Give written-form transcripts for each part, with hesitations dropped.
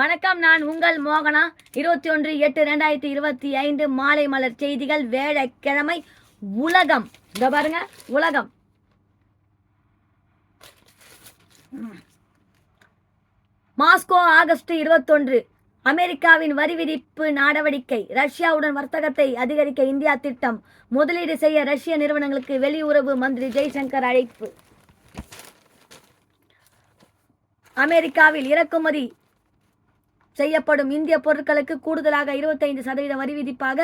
வணக்கம், நான் உங்கள் மோகனா. 21/8/2025 மாலை மலர் செய்திகள். வேலைக்கிழமை. உலகம் இத பாருங்க. உலகம் மாஸ்கோ ஆகஸ்ட் 21. அமெரிக்காவின் வரி விதிப்பு நடவடிக்கை. ரஷ்யாவுடன் வர்த்தகத்தை அதிகரிக்க இந்தியா திட்டம். முதலீடு செய்ய ரஷ்ய நிறுவனங்களுக்கு வெளியுறவு மந்திரி ஜெய்சங்கர் அழைப்பு. அமெரிக்காவில் இறக்குமதி செய்யப்படும் இந்திய பொருட்களுக்கு கூடுதலாக 25% வரி விதிப்பாக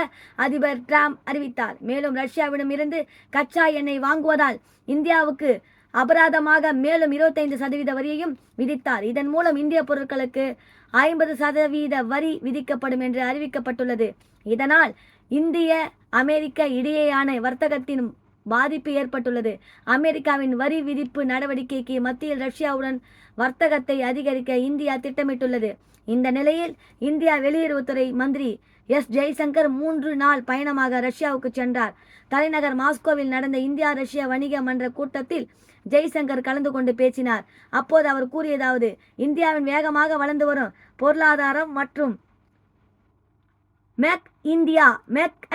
அதிபர் டிரம்ப் அறிவித்தார். மேலும் ரஷ்யாவிடம் இருந்து கச்சா எண்ணெய் வாங்குவதால் இந்தியாவுக்கு அபராதமாக மேலும் 25% வரியையும் விதித்தார். இதன் மூலம் இந்திய பொருட்களுக்கு 50% வரி விதிக்கப்படும் என்று அறிவிக்கப்பட்டுள்ளது. இதனால் இந்திய அமெரிக்க இடையேயான வர்த்தகத்தின் பாதிப்பு ஏற்பட்டுள்ளது. அமெரிக்காவின் வரி விதிப்பு நடவடிக்கைக்கு மத்தியில் ரஷ்யாவுடன் வர்த்தகத்தை அதிகரிக்க இந்தியா திட்டமிட்டுள்ளது. இந்த நிலையில் இந்தியா வெளியுறவுத்துறை மந்திரி ஜெய்சங்கர் 3 நாள் பயணமாக ரஷ்யாவுக்கு சென்றார். தலைநகர் மாஸ்கோவில் நடந்த இந்தியா ரஷ்யா வணிக மன்ற கூட்டத்தில் ஜெய்சங்கர் கலந்து கொண்டு பேசினார். அப்போது அவர் கூறியதாவது: இந்தியாவின் வேகமாக வளர்ந்து வரும் பொருளாதாரம் மற்றும் மேக்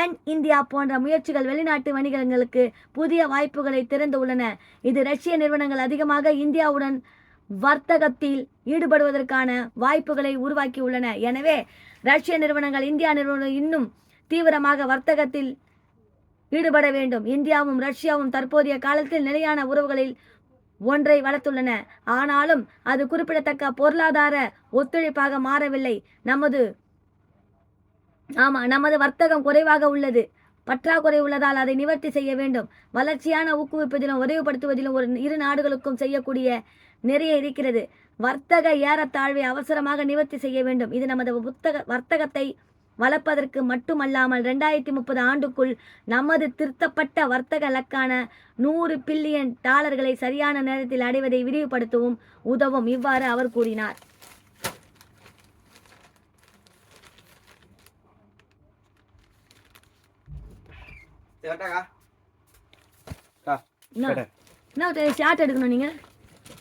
அண்ட் இந்தியா போன்ற முயற்சிகள் வெளிநாட்டு வணிகங்களுக்கு புதிய வாய்ப்புகளை திறந்து உள்ளன. இது ரஷ்ய நிறுவனங்கள் அதிகமாக இந்தியாவுடன் வர்த்தகத்தில் ஈடுபடுவதற்கான வாய்ப்புகளை உருவாக்கியுள்ளன. எனவே ரஷ்ய நிறுவனங்கள் இந்தியா நிறுவனம் இன்னும் தீவிரமாக வர்த்தகத்தில் ஈடுபட வேண்டும். இந்தியாவும் ரஷ்யாவும் தற்போதைய காலத்தில் நிலையான உறவுகளில் ஒன்றை வளர்த்துள்ளன. ஆனாலும் அது குறிப்பிடத்தக்க பொருளாதார ஒத்துழைப்பாக மாறவில்லை. நமது வர்த்தகம் குறைவாக உள்ளது. பற்றாக்குறை உள்ளதால் அதை நிவர்த்தி செய்ய வேண்டும். வளர்ச்சியான ஊக்குவிப்பதிலும் விரைவுபடுத்துவதிலும் இரு நாடுகளுக்கும் செய்யக்கூடிய நிறைய இருக்கிறது. வர்த்தக ஏறத்தாழ்வை அவசரமாக நிவர்த்தி செய்ய வேண்டும். இது நமது வர்த்தகத்தை வளர்ப்பதற்கு மட்டுமல்லாமல் 2030 ஆண்டுக்குள் நமது திருத்தப்பட்ட வர்த்தக இலக்கான $100 பில்லியன் சரியான நேரத்தில் அடைவதை விரிவுபடுத்தவும் உதவும். இவ்வாறு அவர் கூறினார். ஷார்ட் எடுக்கணும். நீங்க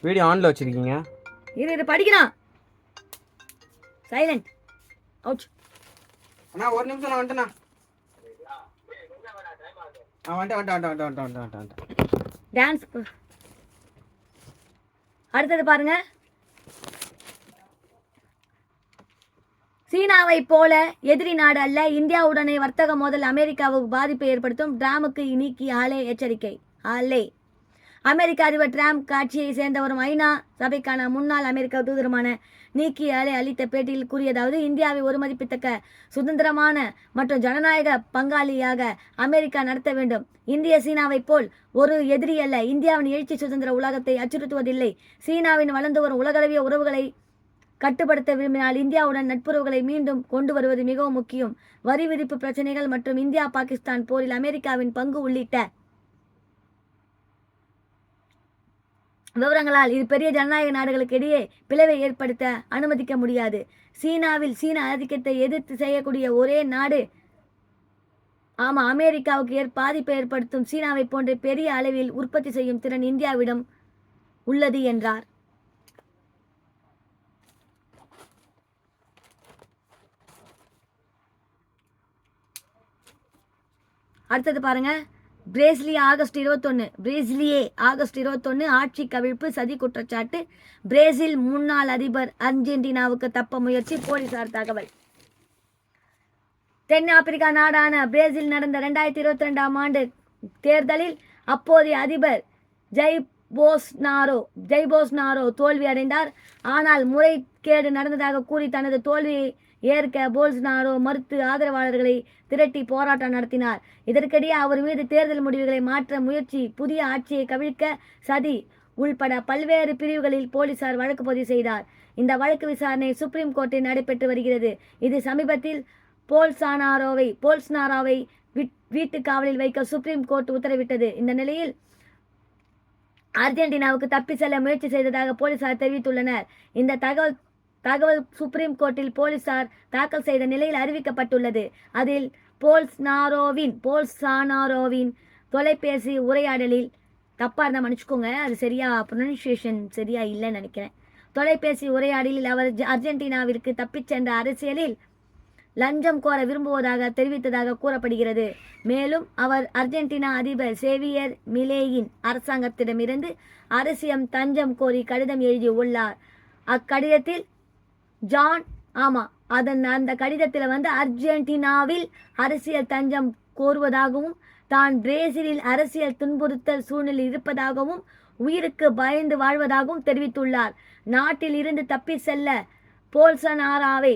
வீடியோ ஆன்ல வச்சிருக்கீங்க. இது படிக்கணும். சைலண்ட். அவுட். அண்ணா ஒரு நிமிஷம் நான் வந்துட்டேனா. வந்துட்டேன். டான்ஸ். அடுத்தது பாருங்க. சீனாவை போல எதிரி நாடு அல்ல. இந்தியாவுடனே வர்த்தக மோதல் அமெரிக்காவுக்கு பாதிப்பை ஏற்படுத்தும். டிரம்புக்கு நீக்கி எச்சரிக்கை. அமெரிக்க அதிபர் டிரம்ப் கட்சியை சேர்ந்தவரும் ஐநா சபைக்கான முன்னாள் அமெரிக்க தூதருமான நீக்கி அளித்த பேட்டியில் கூறியதாவது: இந்தியாவை ஒரு மதிப்பித்தக்க சுதந்திரமான மற்றும் ஜனநாயக பங்காளியாக அமெரிக்கா நடத்த வேண்டும். இந்திய சீனாவை போல் ஒரு எதிரி அல்ல. இந்தியாவின் எழுச்சி சுதந்திர உலகத்தை அச்சுறுத்துவதில்லை. சீனாவின் வளர்ந்து வரும் உலகளவிய உறவுகளை கட்டுப்படுத்த விரும்பினால் இந்தியாவுடன் நட்புறவுகளை மீண்டும் கொண்டு வருவது மிகவும் முக்கியம். வரி விதிப்பு பிரச்சனைகள் மற்றும் இந்தியா பாகிஸ்தான் போரில் அமெரிக்காவின் பங்கு உள்ளிட்ட விவரங்களால் இது பெரிய ஜனநாயக நாடுகளுக்கு இடையே பிளவை ஏற்படுத்த அனுமதிக்க முடியாது. சீனாவில் சீன ஆதிக்கத்தை எதிர்த்து செய்யக்கூடிய ஒரே நாடு அமெரிக்காவுக்கு பாதிப்பை ஏற்படுத்தும் சீனாவை போன்ற பெரிய அளவில் உற்பத்தி செய்யும் திறன் இந்தியாவிடம் உள்ளது என்றார். அடுத்தது பாருங்க. பிரேசிலியே ஆகஸ்ட் 21 ஆட்சி கவிழ்ப்பு சதி குற்றச்சாட்டு. பிரேசில் முன்னாள் அதிபர் அர்ஜென்டினாவுக்கு தப்ப முயற்சி. போலீசார் தகவல். தென்னாப்பிரிக்கா நாடான பிரேசில் நடந்த 2022ஆம் ஆண்டு தேர்தலில் அப்போதைய அதிபர் ஜெய் போல்சனாரோ தோல்வி அடைந்தார். ஆனால் முறைகேடு நடந்ததாக கூறி தனது தோல்வியை ஏற்க போல்சனாரோ மறுத்து ஆதரவாளர்களை திரட்டி போராட்டம் நடத்தினார். இதற்கிடையே அவர் மீது தேர்தல் முடிவுகளை மாற்ற முயற்சி, புதிய ஆட்சியை கவிழ்க்க சதி உள்பட பல்வேறு பிரிவுகளில் போலீசார் வழக்கு பதிவு செய்தார். இந்த வழக்கு விசாரணை சுப்ரீம் கோர்ட்டில் நடைபெற்று வருகிறது. இது சமீபத்தில் போல்சனாரோவை வீட்டு காவலில் வைக்க சுப்ரீம் கோர்ட் உத்தரவிட்டது. இந்த நிலையில் அர்ஜென்டினாவுக்கு தப்பி செல்ல முயற்சி செய்ததாக போலீசார் தெரிவித்துள்ளனர். இந்த தகவல் சுப்ரீம் கோர்ட்டில் போலீசார் தாக்கல் செய்த நிலையில் அறிவிக்கப்பட்டுள்ளது. அதில் போல்சனாரோவின் தொலைபேசி உரையாடலில் தப்பாக இருந்தால் மன்னிச்சுக்கோங்க, அது சரியா ப்ரொனன்சியேஷன் சரியா இல்லைன்னு நினைக்கிறேன். தொலைபேசி உரையாடலில் அவர் அர்ஜென்டினாவிற்கு தப்பிச் சென்ற அரசியலில் லஞ்சம் கோர விரும்புவதாக தெரிவித்ததாக கூறப்படுகிறது. மேலும் அவர் அர்ஜென்டினா அதிபர் சேவியர் மிலேயின் அரசாங்கத்திடமிருந்து அரசியல் தஞ்சம் கோரி கடிதம் எழுதியுள்ளார். அக்கடிதத்தில் அந்த கடிதத்தில் அர்ஜென்டினாவில் அரசியல் தஞ்சம் கோருவதாகவும் தான் பிரேசிலில் அரசியல் துன்புறுத்தல் சூழ்நிலை இருப்பதாகவும் உயிருக்கு பயந்து வாழ்வதாகவும் தெரிவித்துள்ளார். நாட்டில் இருந்து தப்பி செல்ல போல்சனாரோவை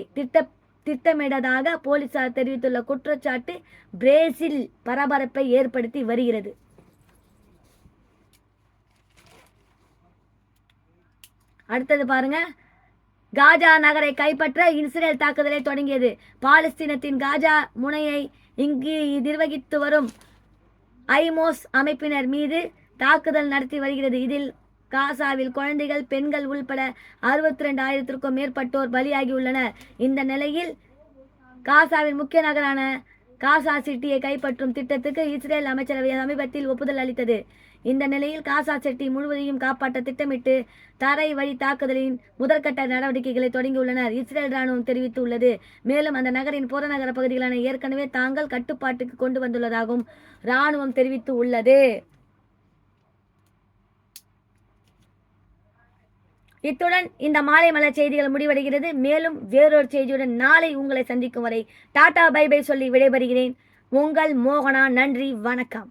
திட்டமிட்டதாக போலீசார் தெரிவித்துள்ள குற்றச்சாட்டு பிரேசில் பரபரப்பை ஏற்படுத்தி வருகிறது. அடுத்தது பாருங்க, காஜா நகரை கைப்பற்ற இஸ்ரேல் தாக்குதலை தொடங்கியது. பாலஸ்தீனத்தின் காஜா முனையை இங்கு நிர்வகித்து வரும் ஐமோஸ் அமைப்பினர் மீது தாக்குதல் நடத்தி வருகிறது. இதில் காசாவில் குழந்தைகள், பெண்கள் உள்பட 62,000க்கும் மேற்பட்டோர் பலியாகியுள்ளனர். இந்த நிலையில் காசாவின் முக்கிய நகரான காசா சிட்டியை கைப்பற்றும் திட்டத்துக்கு இஸ்ரேல் அமைச்சரவை சமீபத்தில் ஒப்புதல் அளித்தது. இந்த நிலையில் காசா சிட்டி முழுவதையும் காப்பாற்ற திட்டமிட்டு தரை வழி தாக்குதலின் முதற்கட்ட நடவடிக்கைகளை தொடங்கியுள்ளனர் இஸ்ரேல் ராணுவம் தெரிவித்துள்ளது. மேலும் அந்த நகரின் புறநகர பகுதிகளான ஏற்கனவே தாங்கள் கட்டுப்பாட்டுக்கு கொண்டு வந்துள்ளதாகவும் ராணுவம் தெரிவித்து உள்ளது. இத்துடன் இந்த மாலை மலர் செய்திகள் முடிவடைகிறது. மேலும் வேறொரு செய்தியுடன் நாளை உங்களை சந்திக்கும் வரை டாடா பை பை சொல்லி விடைபெறுகிறேன். உங்கள் மோகனா. நன்றி, வணக்கம்.